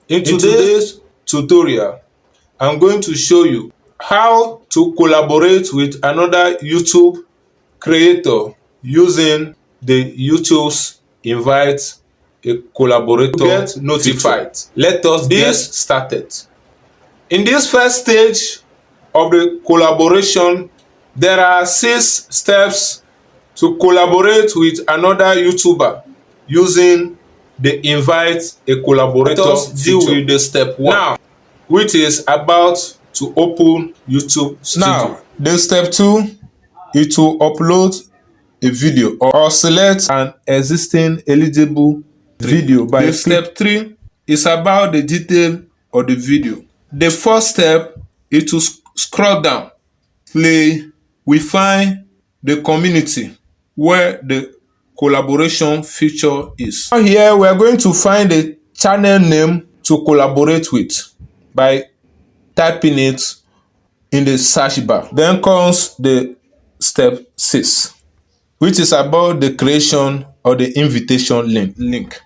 In today's tutorial, I'm going to show you how to collaborate with another YouTube creator using the YouTube's invite a collaborator get notified. Let us get started. In this first stage of the collaboration, there are 6 steps to collaborate with another YouTuber using the invite a collaborator. Let us deal with the step 1 now, which is about to open YouTube Studio. Now, the step 2 is to upload a video or select an existing eligible video by the step 3 is about the detail of the video. The first step is to scroll down, play. We find the community where the collaboration feature is. Here we are going to find the channel name to collaborate with by typing it in the search bar. Then comes the step 6, which is about the creation of the invitation link.